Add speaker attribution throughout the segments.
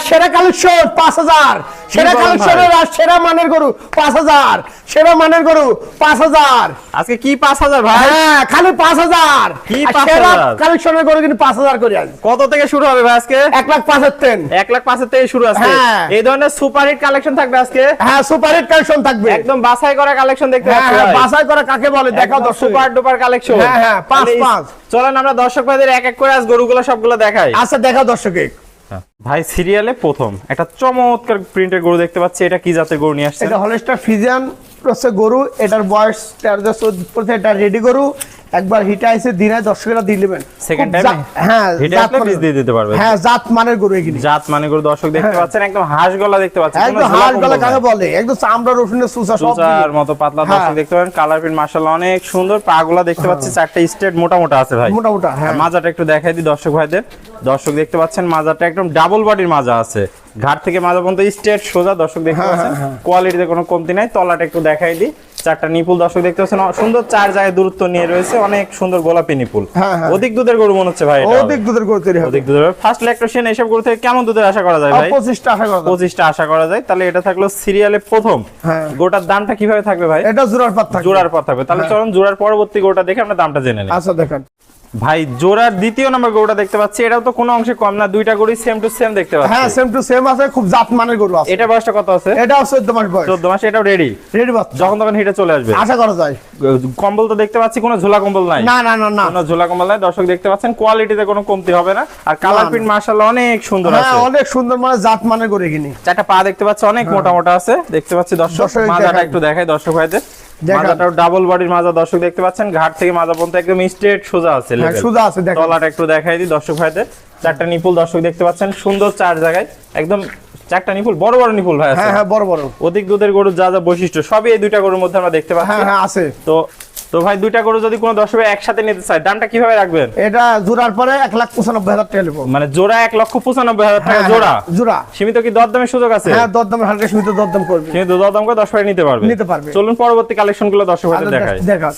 Speaker 1: সেরা কালেকশন 5000, সেরা কালেকশনের আর সেরা মানের গরু 5000, সেরা মানের গরু 5000।
Speaker 2: আজকে কি 5000 ভাই?
Speaker 1: হ্যাঁ খালি 5000
Speaker 2: কি
Speaker 1: আর
Speaker 2: 5000?
Speaker 1: সেরা কালেকশনের গরু কিন্তু 5000 করে আছে।
Speaker 2: কত থেকে শুরু হবে ভাই আজকে?
Speaker 1: 1,05,000
Speaker 2: 1,05,000 থেকে শুরু আজকে।
Speaker 1: হ্যাঁ।
Speaker 2: এই ধরনের সুপার হিট কালেকশন থাকবে আজকে।
Speaker 1: হ্যাঁ সুপার হিট কালেকশন থাকবে,
Speaker 2: একদম বাছাই করা কালেকশন দেখতে
Speaker 1: হ্যাঁ
Speaker 2: পাচ্ছি
Speaker 1: হ্যাঁ,
Speaker 2: ভাই।
Speaker 1: বাছাই করা কাকে বলে দেখাও দর্শক।
Speaker 2: Super duper collection.
Speaker 1: হ্যাঁ হ্যাঁ, 5
Speaker 2: চলেন আমরা দর্শক ভাইদের এক এক করে আজ গরুগুলো সবগুলো দেখাই।
Speaker 1: আচ্ছা দেখাও দর্শকে।
Speaker 2: ভাই সিরিয়ালে প্রথম একটা চমৎকার প্রিন্টের গরু দেখতে পাচ্ছি, এটা কি জাতের গরু নিয়ে আসছে?
Speaker 1: এটা হলস্টার ফ্রিজিয়ান ক্রসের গরু, এটার বয়স 13-14, এটা রেডি গরু। একবার হিটে আইছে দিনে দর্শকেরা দিয়ে নেবেন
Speaker 2: সেকেন্ড টাইম।
Speaker 1: হ্যাঁ
Speaker 2: হিটে
Speaker 1: জাত
Speaker 2: আসলে
Speaker 1: মানের-
Speaker 2: পিস দিয়ে দিতে পারবে।
Speaker 1: হ্যাঁ জাত মানের গরু এগুলি,
Speaker 2: জাত মানে গরু দর্শক দেখতে
Speaker 1: হ্যাঁ।
Speaker 2: পাচ্ছেন, একদম হাঁস গলা দেখতে পাচ্ছেন,
Speaker 1: একদম হাড় গলা কাকে বলে, একদম চামড়া রসুনের সুসা সব
Speaker 2: সুচার মতো পাতলা
Speaker 1: হ্যাঁ।
Speaker 2: দর্শক দেখতে পারেন। কালার প্রিন্ট মাশাআল্লাহ অনেক সুন্দর। পাগুলা দেখতে পাচ্ছি চারটা স্ট্রেট মোটা মোটা আছে ভাই।
Speaker 1: মোটা মোটা। হ্যাঁ
Speaker 2: মাজাটা একটু দেখাই দিই দর্শক ভাইদের। দর্শক দেখতে পাচ্ছেন মাজাটা একদম ডাবল বডির মাজা আছে, ঘাট থেকে মাজা পর্যন্ত স্ট্রেট সোজা দর্শক দেখতে
Speaker 1: হ্যাঁ,
Speaker 2: পাচ্ছেন।
Speaker 1: হ্যাঁ,
Speaker 2: কোয়ালিটিতে কোনো কমতি নাই। তলাটা একটু দেখাই দিই, চারটা নিপুল দর্শক দেখতে পাচ্ছেন, সুন্দর চার জায়গায় দূরত্ব নিয়ে রয়েছে, অনেক সুন্দর গোলাপি নিপুল।
Speaker 1: হ্যাঁ, হ্যাঁ।
Speaker 2: অধিক দুধের গরু মনে হচ্ছে ভাই এটা।
Speaker 1: অধিক দুধের গরু তৈরি হবে।
Speaker 2: অধিক দুধের। ফার্স্ট ল্যাকটেশন এসব গরু থেকে কেমন দুধের আশা করা যায় ভাই?
Speaker 1: 25টা আশা করা যায়।
Speaker 2: 25টা আশা করা যায়। তাহলে এটা থাকলো সিরিয়ালে প্রথম।
Speaker 1: হ্যাঁ।
Speaker 2: গোটার দামটা কিভাবে থাকবে ভাই?
Speaker 1: এটা জোড়ার পাত থাকবে।
Speaker 2: জোড়ার পর থাকবে। তাহলে
Speaker 1: হ্যাঁ।
Speaker 2: চলুন জোড়ার পরবর্তী গরুটা দেখে আমরা দামটা জেনে নিই।
Speaker 1: আচ্ছা দেখেন
Speaker 2: ভাই জোড়ার দ্বিতীয় নম্বর গরুটা দেখতে পাচ্ছি, এটাও তো কোনো অংশে কম না, দুইটা গরুই সেম টু সেম দেখতে পাচ্ছি।
Speaker 1: হ্যাঁ সেম টু সেম আছে, খুব জাত মানের গরু আছে।
Speaker 2: এটা বয়সটা কত আছে?
Speaker 1: এটাও 14 মাস বয়স।
Speaker 2: 14 মাস। এটাও রেডি,
Speaker 1: রেডি বাচ্চা,
Speaker 2: যখন তখন হিটে চলে আসবে
Speaker 1: আশা করা যায়।
Speaker 2: কম্বল তো দেখতে পাচ্ছি, কোনো ঝোলা কম্বল নাই।
Speaker 1: না না না না,
Speaker 2: কোনো ঝোলা কম্বল নাই দর্শক দেখতে পাচ্ছেন। কোয়ালিটিতে কোনো কমতি হবে না। আর কালার
Speaker 1: না,
Speaker 2: প্রিন্ট মাশাআল্লাহ অনেক সুন্দর
Speaker 1: হ্যাঁ
Speaker 2: আছে।
Speaker 1: অনেক সুন্দর মানে জাত মানের গরু এখানে।
Speaker 2: চারটা পা দেখতে পাচ্ছি, অনেক মোটা মোটা আছে দেখতে পাচ্ছি দর্শক।
Speaker 1: দর্শক
Speaker 2: মাজাটা
Speaker 1: দেখাই।
Speaker 2: একটু দেখাই দর্শক ভাইদের।
Speaker 1: দেখান।
Speaker 2: মাজাটাও ডাবল বডির মাজা দর্শক দেখতে পাচ্ছেন, ঘাট থেকে মাজা পর্যন্ত একদম স্ট্রেট সোজা আছে
Speaker 1: হ্যাঁ
Speaker 2: level।
Speaker 1: সুদা আছে দেখেন।
Speaker 2: তলাটা একটু দেখাই দিই দর্শক ভাইদের। চারটা নিপুল দর্শক দেখতে পাচ্ছেন, সুন্দর চার জায়গায় একদম চারটা নিপুল, বড় বড় নিপুল ভাই আছে।
Speaker 1: হ্যাঁ হ্যাঁ বড় বড়।
Speaker 2: অধিক দুধের গরুর যা যা বৈশিষ্ট্য সবই এই দুইটা গরুর মধ্যে আমরা দেখতে পাচ্ছি।
Speaker 1: হ্যাঁ হ্যাঁ আছে।
Speaker 2: তো ভাই দুইটা গরু যদি কোনো দর্শক একসাথে নিতে চায় দামটা কিভাবে রাখবেন?
Speaker 1: এটা জোড়ার পরে 1,95,000 টাকা নেব।
Speaker 2: মানে জোড়া 1,95,000 টাকা
Speaker 1: হ্যাঁ,
Speaker 2: জোড়া।
Speaker 1: জোড়া।
Speaker 2: সীমিত কি দরদামের সুযোগ আছে?
Speaker 1: হ্যাঁ দরদাম হালকা সীমিত দরদাম করবে।
Speaker 2: কিন্তু দরদাম করে 10 নিতে পারবে।
Speaker 1: নিতে পারবে।
Speaker 2: চলুন পরবর্তী কালেকশন গুলো দর্শক ভাইদের দেখাই।
Speaker 1: দেখা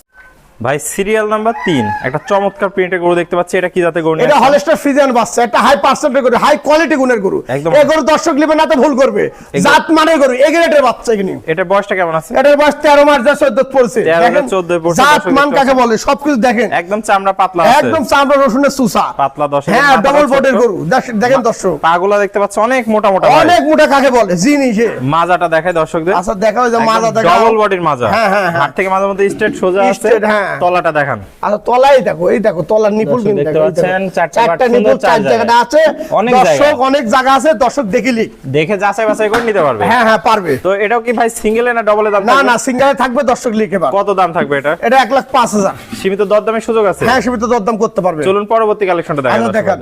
Speaker 2: ভাই সিরিয়াল নাম্বার 3 একটা চমৎকার প্রিন্টের গরু দেখতে পাচ্ছি, এটা কি জাতের গরু?
Speaker 1: এটা হলস্টার ফ্রিজিয়ান বাচ্চা, একটা হাই পার্সেন্টের গরু, হাই কোয়ালিটি গুণের গরু।
Speaker 2: একদম।
Speaker 1: এই গরু দর্শক নেবে না তো ভুল করবে, জাত মানের গরু, এই গ্রেডের বাচ্চা এখানে।
Speaker 2: এটা বয়সটা কেমন আছে?
Speaker 1: এটার বয়স 13 মাস যা 14 পড়ছে।
Speaker 2: 13
Speaker 1: দেখেন
Speaker 2: 14 পড়ছে,
Speaker 1: জাত
Speaker 2: দর্শক
Speaker 1: মান
Speaker 2: দেখতে
Speaker 1: কাকে বলে সবকিছু দেখেন।
Speaker 2: একদম চামড়া পাতলা আছে,
Speaker 1: একদম চামড়া রসুনের সুসা
Speaker 2: পাতলা দর্শক।
Speaker 1: হ্যাঁ ডাবল বডির গরু দেখেন দর্শক।
Speaker 2: পাগুলা দেখতে পাচ্ছ অনেক মোটা মোটা ভাই।
Speaker 1: অনেক মোটা কাকে বলে জিনিসে।
Speaker 2: মাজাটা দেখায় দর্শকদের।
Speaker 1: আচ্ছা দেখাও যে মাজা দেখা।
Speaker 2: ডাবল বডির মাজা।
Speaker 1: হ্যাঁ, হ্যাঁ, হ্যাঁ।
Speaker 2: হাত থেকে মাজার মধ্যে স্ট্রেট সোজা আছে।
Speaker 1: Straight, হ্যাঁ।
Speaker 2: তলাটা দেখান।
Speaker 1: আচ্ছা তলাই দেখো, এই দেখো তলার নিপুল
Speaker 2: দর্শক
Speaker 1: কিন্তু
Speaker 2: দেখতে
Speaker 1: দেখো, এই
Speaker 2: পাচ্ছেন,
Speaker 1: দেখো।
Speaker 2: চারটা
Speaker 1: চারটা
Speaker 2: সুন্দর
Speaker 1: নিপুল,
Speaker 2: চার
Speaker 1: চার জায়গাটা আছে।
Speaker 2: অনেক
Speaker 1: দর্শক
Speaker 2: জায়গা।
Speaker 1: অনেক জায়গা আছে, দর্শক দেখে লিখ।
Speaker 2: দেখে যাচাই বাছাই করে নিতে পারবে।
Speaker 1: হ্যাঁ হ্যাঁ পারবে।
Speaker 2: তো এটাও কি ভাই সিঙ্গেলে না ডবলে দাম
Speaker 1: না
Speaker 2: থাকবে?
Speaker 1: না সিঙ্গেলে থাকবে, দর্শক লিখে পাবে।
Speaker 2: কত দাম থাকবে এটা?
Speaker 1: এটা 1,05,000।
Speaker 2: সীমিত দরদামের সুযোগ আছে।
Speaker 1: হ্যাঁ সীমিত দরদাম করতে পারবে।
Speaker 2: চলুন পরবর্তী কালেকশনটা দেখাই।
Speaker 1: আচ্ছা, দেখান।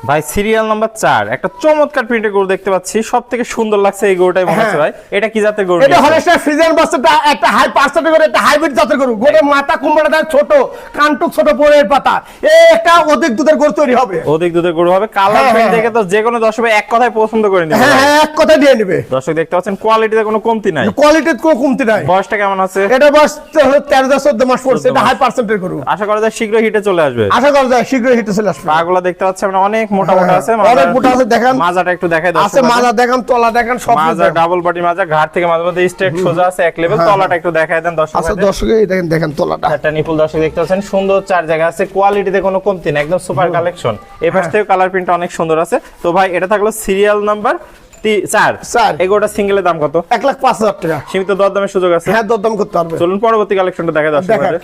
Speaker 2: ভাই সিরিয়াল নাম্বার 4 একটা চমৎকার প্রিন্টের গরু দেখতে পাচ্ছি, সবথেকে সুন্দর লাগছে এই গরুটাই মনে হচ্ছে ভাই। এটা কি জাতের গরু?
Speaker 1: এটা হলস্টার ফ্রিজিয়ান বাচ্চাটা একটা হাই পার্সেন্টের গরু, একটা হাইব্রিড জাতের গরু। গরুর মাথা কুমড়াটা ছোট, কানটুক ছোট, পরের পাতা। এই একটা অধিক দুধের গরু তৈরি হবে।
Speaker 2: অধিক দুধের গরু হবে। কালার
Speaker 1: হ্যাঁ,
Speaker 2: প্রিন্ট
Speaker 1: হ্যাঁ,
Speaker 2: দেখে তো যে কোনো দর্শক এক কথায় পছন্দ করে নিবে।
Speaker 1: হ্যাঁ হ্যাঁ এক কথা দিয়ে নেবে।
Speaker 2: দর্শক দেখতে পাচ্ছেন কোয়ালিটিতে কোনো কমতি নাই।
Speaker 1: কোয়ালিটির কোনো কমতি নাই।
Speaker 2: বয়সটা কেমন আছে?
Speaker 1: এটা বয়স 13-14 মাস পড়ছে। এটা হাই পার্সেন্টের গরু।
Speaker 2: আশা করা যায় শীঘ্রই হিটে চলে আসবে।
Speaker 1: আশা করা যায় শীঘ্রই হিটে চলে আসবে।
Speaker 2: পাগুলা দেখতে পাচ্ছেন আমরা অনেক মোটা মোটা আছে।
Speaker 1: অনেক মোটা আছে দেখেন।
Speaker 2: মাজাটা একটু দেখাই
Speaker 1: আছে
Speaker 2: দর্শক।
Speaker 1: মাজা দেখান, তলা দেখান, সব
Speaker 2: মাজা ডাবল বডি মাজা, ঘাট থেকে মাঝে মধ্যে স্ট্রেট সোজা আছে এক লেভেল। তলাটা একটু দেখাই দেন দর্শক।
Speaker 1: আচ্ছা দর্শক এই দেখেন, দেখেন তলাটা।
Speaker 2: একটা নিপুল দর্শক দেখতে পাচ্ছেন, সুন্দর চার জায়গা আছে, কোয়ালিটিতে কোনো কমতি নেই, একদম সুপার কালেকশন। এই পাশ থেকে কালার প্রিন্টটা অনেক সুন্দর আছে। তো ভাই এটা থাকলো সিরিয়াল নাম্বার 4। এগোটা সিঙ্গেলের দাম কত?
Speaker 1: 1,05,000 টাকা।
Speaker 2: সীমিত দরদামের সুযোগ আছে।
Speaker 1: হ্যাঁ দরদাম করতে পারবে।
Speaker 2: চলুন পরবর্তী কালেকশনটা দেখা দর্শক।
Speaker 1: দেখান।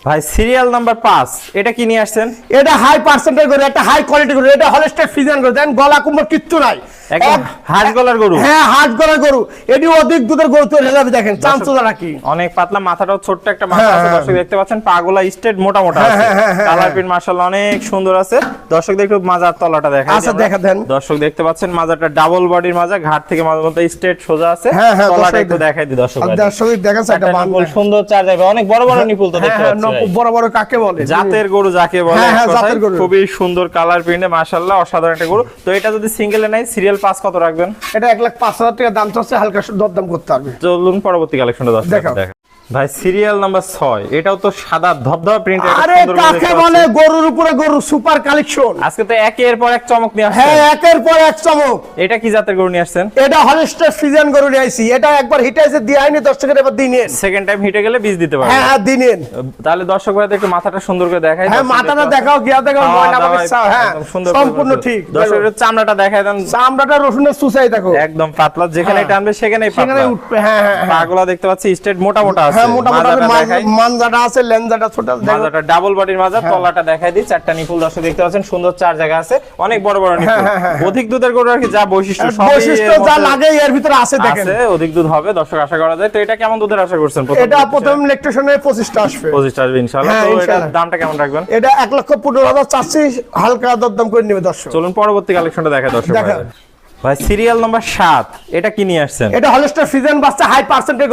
Speaker 2: ভাই সিরিয়াল নাম্বার 5 এটা কি নিয়ে আসছেন?
Speaker 1: এটা হাই পার্সেন্টের গরু, একটা হাই কোয়ালিটি গরু। এটা হলস্টার ফ্রিজিয়ান গরু। দেন গলা কুমড় কিচ্ছু নাই,
Speaker 2: একদম হাঁস গলার গরু।
Speaker 1: হ্যাঁ হাঁস গলার গরু। এটি অধিক দুধের গরু তৈরি হবে। দেখেন চামচুদা রাখি,
Speaker 2: অনেক পাতলা, মাথাটাও ছোট্ট একটা মাথা আছে
Speaker 1: হ্যাঁ,
Speaker 2: দর্শক দেখতে পাচ্ছেন। পাগুলা স্ট্রেট মোটা মোটা
Speaker 1: হ্যাঁ,
Speaker 2: আছে।
Speaker 1: হ্যাঁ, হ্যাঁ,
Speaker 2: কালার প্রিন্ট মাশাআল্লাহ অনেক সুন্দর আছে। দর্শক দেখো মাজার তলাটা দেখাই।
Speaker 1: আচ্ছা দেখা দেন।
Speaker 2: দর্শক দেখতে পাচ্ছেন মাজারটা ডাবল বডির মাজা, ঘাট থেকে মাঝে মধ্যে স্ট্রেট সোজা আছে।
Speaker 1: হ্যাঁ, হ্যাঁ,
Speaker 2: তলাটা
Speaker 1: দর্শক
Speaker 2: একটু দেখাই দিই দর্শক।
Speaker 1: দর্শক দেখেন সাইডটা বান
Speaker 2: সুন্দর চার জায়গা, অনেক বড় বড় নিপুল তো দেখতে
Speaker 1: হ্যাঁ
Speaker 2: পাচ্ছি।
Speaker 1: বড় বড় কাকে বলে,
Speaker 2: জাতের গরু যাকে বলে,
Speaker 1: হ্যাঁ, হ্যাঁ,
Speaker 2: এক কথায়
Speaker 1: জাতের গরু।
Speaker 2: খুবই সুন্দর কালার প্রিন্টে মাশাআল্লাহ অসাধারণ একটা গরু। তো এটা যদি সিঙ্গেলে নাই সিরিয়াল 5 কত রাখবেন?
Speaker 1: এটা 1,05,000 টাকা দাম চাচ্ছে, হালকা দরদাম করতে পারবে।
Speaker 2: চলুন পরবর্তী কালেকশনটা দর্শক
Speaker 1: দেখাও।
Speaker 2: দেখা। ভাই সিরিয়াল নাম্বার 6, এটাও তো সাদা ধবধবা প্রিন্ট।
Speaker 1: আরে কাকে বলে গরুর উপরে গরু, সুপার কালেকশন।
Speaker 2: আজকে তো একের পর এক চমক নিয়ে আসছেন।
Speaker 1: হ্যাঁ, একের পর এক চমক।
Speaker 2: এটা কি জাতের গরু নিয়ে আসছেন?
Speaker 1: এটা হলিস্টার ফ্রিজিয়ান গরু নিয়ে আইছি। এটা একবার হিটাইছে দিয়ে আইনি দর্শকের, এবার দিনেন
Speaker 2: সেকেন্ড টাইম হিটে গেলে বীজ দিতে পারবে।
Speaker 1: হ্যাঁ হ্যাঁ, দিনেন।
Speaker 2: তাহলে দর্শক ভাইদের একটু মাথাটা সুন্দর করে দেখাই।
Speaker 1: হ্যাঁ, মাথাটা দেখাও, গিয়া দেখাও, ময়না বাচ্চা। হ্যাঁ, সম্পূর্ণ ঠিক।
Speaker 2: দর্শকের চামড়াটা দেখায় দেন।
Speaker 1: চামড়াটা রসুনের সুসাই দেখো,
Speaker 2: একদম পাতলা, যেখানে টানবে সেখানেই পাতলা,
Speaker 1: সেখানে উঠবে। হ্যাঁ হ্যাঁ,
Speaker 2: পাগুলা দেখতে পাচ্ছি স্ট্রেট মোটা মোটা আছে।
Speaker 1: হ্যাঁ, মোটা মোটা
Speaker 2: মাজাটা দেখাই,
Speaker 1: মানজাটা আছে, লেনজাটা ছোট।
Speaker 2: মাজাটা ডাবল বডির মাজা, তলাটা দেখাই দিই। চারটা নিপুল দর্শক দেখতে পাচ্ছেন, সুন্দর চার জায়গা আছে, অনেক বড় বড় নিপুল। অধিক দুধের গরু আর কি যা বৈশিষ্ট্য, সবই
Speaker 1: বৈশিষ্ট্য যা লাগে এর ভিতরে আছে। দেখেন
Speaker 2: আছে, অধিক দুধ হবে দর্শক আশা করা যায়। তো এটা কেমন দুধের আশা করছেন?
Speaker 1: এটা প্রথম ল্যাকটেশনে 25টা আসবে।
Speaker 2: 25টা আসবে ইনশাআল্লাহ।
Speaker 1: হ্যাঁ,
Speaker 2: তো
Speaker 1: ইনশাআল্লাহ।
Speaker 2: এটার দামটা কেমন রাখবেন?
Speaker 1: এটা 1,15,000 চাচ্ছি, হালকা দরদাম করে নেবে দর্শক।
Speaker 2: চলুন পরবর্তী কালেকশনটা দেখায় দর্শক
Speaker 1: দেখা।
Speaker 2: ভাইদের। ভাই সিরিয়াল নাম্বার 7, এটা কি নিয়ে আসছেন?
Speaker 1: এটা হলিস্টার ফ্রিজিয়ান বাচ্চা, হাই পার্সেন্টেজ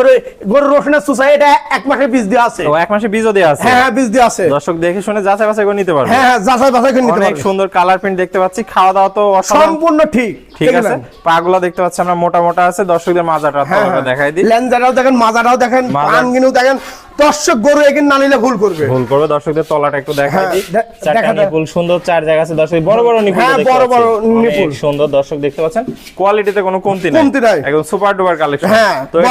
Speaker 1: গরু রসুনের সুসাই। এটা 1 মাসের বীজ দেওয়া আছে।
Speaker 2: ও 1 মাসে বীজও দেয়া আছে?
Speaker 1: হ্যাঁ হ্যাঁ, বীজ দেওয়া আছে।
Speaker 2: দর্শক দেখে শুনে যাচাই বাছাই করে নিতে পারবে।
Speaker 1: হ্যাঁ হ্যাঁ, যাচাই বাছাই করে নিতে
Speaker 2: অনেক
Speaker 1: পারবে।
Speaker 2: সুন্দর কালার প্রিন্ট দেখতে পাচ্ছি, খাওয়া দাওয়া তো অসাধারণ,
Speaker 1: সম্পূর্ণ ঠিক।
Speaker 2: ঠিক আছে। পাগুলা দেখতে পাচ্ছি আমরা মোটা মোটা আছে। দর্শকদের মাজাটা তলাটা দেখাই দিই।
Speaker 1: লেনজাটাও দেখেন, মাজাটাও দেখেন, আঙ্গিনও দেখেন। দর্শক গরু এগিন না নিলে ভুল করবে।
Speaker 2: ভুল করবে। দর্শকদের তলাটা একটু দেখাই দিই। চারটা
Speaker 1: দেখা যায়।
Speaker 2: নিপুল, সুন্দর চার জায়গা আছে দর্শক, বড় বড় নিপুল।
Speaker 1: হ্যাঁ, বড় বড় নিপুল,
Speaker 2: সুন্দর দর্শক দেখতে পাচ্ছেন। কোয়ালিটিতে কোনো কমতি
Speaker 1: কমতি নাই।
Speaker 2: একদম সুপার ডুপার কালেকশন।
Speaker 1: হ্যাঁ,
Speaker 2: তো এটা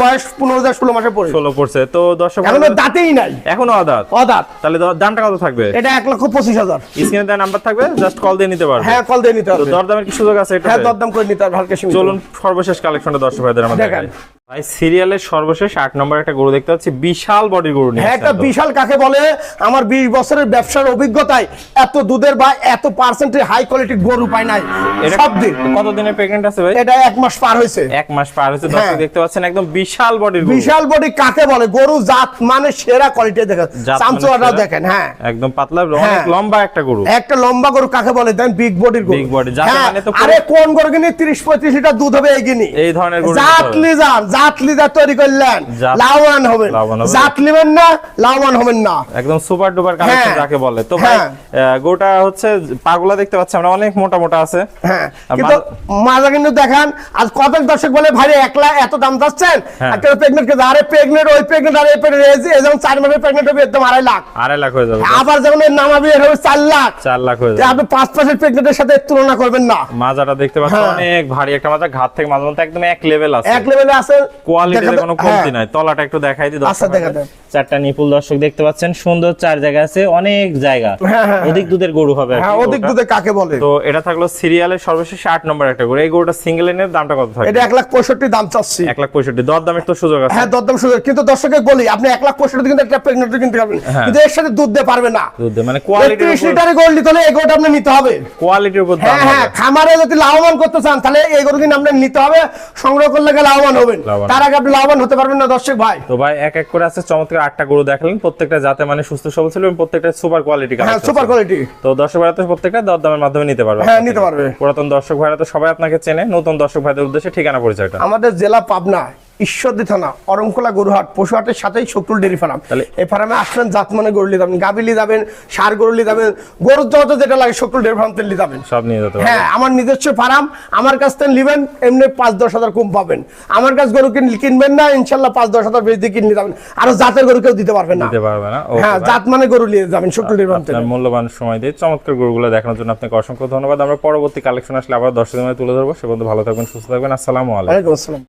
Speaker 1: বয়স 15-16 মাসে পড়ে।
Speaker 2: 16 পড়ছে। তো দর্শক
Speaker 1: এখনো দাঁতেই নাই,
Speaker 2: এখনো আদাত।
Speaker 1: অদাঁত।
Speaker 2: তাহলে দামটা কত থাকবে?
Speaker 1: এটা 1,25,000।
Speaker 2: স্ক্রিনে দেওয়া নাম্বার থাকবে, জাস্ট কল দিয়ে নিতে পারবে।
Speaker 1: হ্যাঁ, কল দিয়ে নিতে
Speaker 2: তো
Speaker 1: হবে।
Speaker 2: দরদামের কি সুযোগ আছে?
Speaker 1: হ্যাঁ, দরদাম করে নিতে হবে হালকা সীমিত।
Speaker 2: চলুন সর্বশেষ কালেকশনটা দর্শক ভাইদের আমরা দেখাই। ভাই সিরিয়ালের সর্বশেষ 8 নম্বর একটা গরু দেখতে পাচ্ছি, বিশাল বডির গরু নিয়ে।
Speaker 1: হ্যাঁ, একটা বিশাল কাকে বলে, আমার 20 বছরের ব্যবসার অভিজ্ঞতায় এত দুধের বা এত পার্সেন্টেজ হাই কোয়ালিটির গরু পাই নাই সব দিন।
Speaker 2: কত দিনের প্রেগন্যান্ট আছে ভাই?
Speaker 1: এটা 1 মাস পার হয়েছে।
Speaker 2: 1 মাস পার হয়েছে দর্শক দেখতে পাচ্ছেন, একদম বিশাল বডির গরু।
Speaker 1: বিশাল বডি কাকে বলে, গরু জাত মানে সেরা কোয়ালিটি। দেখেন চামচুয়াটাও দেখেন। হ্যাঁ,
Speaker 2: একদম পাতলা, অনেক লম্বা একটা গরু।
Speaker 1: একটা লম্বা গরু কাকে বলে, দেন বিগ বডির গরু।
Speaker 2: বিগ বডি জাত মানে তো
Speaker 1: আরে কোন গরু কিনি 30-35 লিটার দুধ হবে এইগিনি।
Speaker 2: এই ধরনের গরু
Speaker 1: জাতলি তৈরি করলেন, লাভবান হবেন। জাত নেবেন না, লাভবান হবেন না।
Speaker 2: একদম সুপার ডুপার কালেকশন যাকে বলে। তো ভাই গরুটা হচ্ছে পাগুলা দেখতে পাচ্ছি আমরা, অনেক মোটা মোটা আছে।
Speaker 1: হ্যাঁ, কিন্তু মাজা কিন্তু দেখেন। আজ কত দর্শক বলে ভাই 1 লাখ এত দাম যাচ্ছেন, একটা প্রেগনেন্ট কে আরে প্রেগনেন্ট, ওই প্রেগনেন্ট আর এই প্রেগনেন্ট, এই যেমন 4 মাসের প্রেগনেন্ট হবে একদম 2.5 লাখ।
Speaker 2: 2.5 লাখ হয়ে যাবে।
Speaker 1: আবার যখন এর নামাবি এর হবে 4 লাখ।
Speaker 2: 4 লাখ হয়ে যাবে।
Speaker 1: আপনি 5 মাসের প্রেগনেন্টের সাথে তুলনা করবেন না।
Speaker 2: মাজাটা দেখতে পাচ্ছেন, অনেক ভারী একটা মাজা, ঘাট থেকে মাজা মতো একদম এক লেভেল আছে।
Speaker 1: এক লেভেলে আছে,
Speaker 2: কোয়ালিটিতে কোনো কমতি নাই। তলাটা একটু দেখাই দিই দর্শক। চারটা নিপুল দর্শক দেখতে পাচ্ছেন, সুন্দর চার জায়গা আছে, অনেক জায়গা। অধিক দুধের গরু হবে।
Speaker 1: হ্যাঁ, অধিক দুধে কাকে বলে।
Speaker 2: তো এটা থাকলো সিরিয়ালের সর্বশেষ 8 নম্বর একটা গরু। এই গরুটা সিঙ্গেল এর দামটা কত থাকবে?
Speaker 1: এটা 1,65,000 দাম চাচ্ছি।
Speaker 2: 1,65,000 দরদামের তো সুযোগ আছে?
Speaker 1: হ্যাঁ, দরদাম সুযোগ। কিন্তু দর্শককে বলি, আপনি 1,65,000 কিন্তু একটা প্রেগনেন্ট কিনতে পারবেন, কিন্তু এর সাথে দুধ দিতে পারবে না।
Speaker 2: দুধ মানে কোয়ালিটির
Speaker 1: 30 লিটারের গরু নিতে হলে এই গরুটা আপনি নিতে হবে।
Speaker 2: কোয়ালিটির উপর দাম
Speaker 1: হ্যাঁ হ্যাঁ, খামারে যদি লাভবান করতে চান তাহলে এই গরু কিন্তু আপনি নিতে হবে, সংগ্রহ করলে লাভবান হবেন। তার আগে আপনি লাভবান হতে পারবেন না দর্শক ভাই।
Speaker 2: তো ভাই এক এক করে আছে চমৎকার 8টা গরু দেখালেন, প্রত্যেকটা জাতে মানে সুস্থ সবল ছিল এবং প্রত্যেকটা সুপার কোয়ালিটি।
Speaker 1: হ্যাঁ, সুপার কোয়ালিটি।
Speaker 2: তো দর্শক ভাইরা তো প্রত্যেকটা দরদামের মাধ্যমে নিতে পারবে।
Speaker 1: হ্যাঁ, নিতে পারবে।
Speaker 2: পুরাতন দর্শক ভাইরা তো সবাই আপনাকে চেনে, নতুন দর্শক ভাইদের উদ্দেশ্যে ঠিকানা পরিচয়টা।
Speaker 1: আমাদের জেলা পাবনা, ঈশ্বরদী থানা, অরংকোলা গরুহাট, পশুহাটের সাথেই শকুল ডেরি ফার্ম। এই ফার্মে আসবেন, জাত মানে গরু নিয়ে যাবেন, গাবি নিয়ে যাবেন, সার গরু নিয়ে যাবেন, গরুর যত যেটা লাগে শকুল ডেরি ফার্ম থেকে নিয়ে যাবেন,
Speaker 2: সব নিয়ে যেতে পারবেন।
Speaker 1: হ্যাঁ, আমার নিজস্ব ফার্ম, আমার কাছ থেকে নেবেন, এমনি 5-10 হাজার কম পাবেন। আমার কাছ গরু কিনবেন না, ইনশাল্লাহ 5-10 হাজার বেশি দিয়ে কিনে যাবেন। আর জাতের গরু কেউ দিতে পারবে না। হ্যাঁ, জাত মানে গরু নিয়ে যাবেন শকুল ডেরি ফার্ম থেকে।
Speaker 2: মূল্যবান সময় দিয়ে চমৎকার গরুগুলো দেখানোর জন্য আপনাকে অসংখ্য ধন্যবাদ। আমরা পরবর্তী কালেকশন আসলে আবার দর্শকদের মধ্যে তুলে ধরবো। সে পর্যন্ত ভালো থাকবেন, সুস্থ থাকবেন। আসসালামু আলাইকুম।
Speaker 1: ওয়ালাইকুম আসসালাম।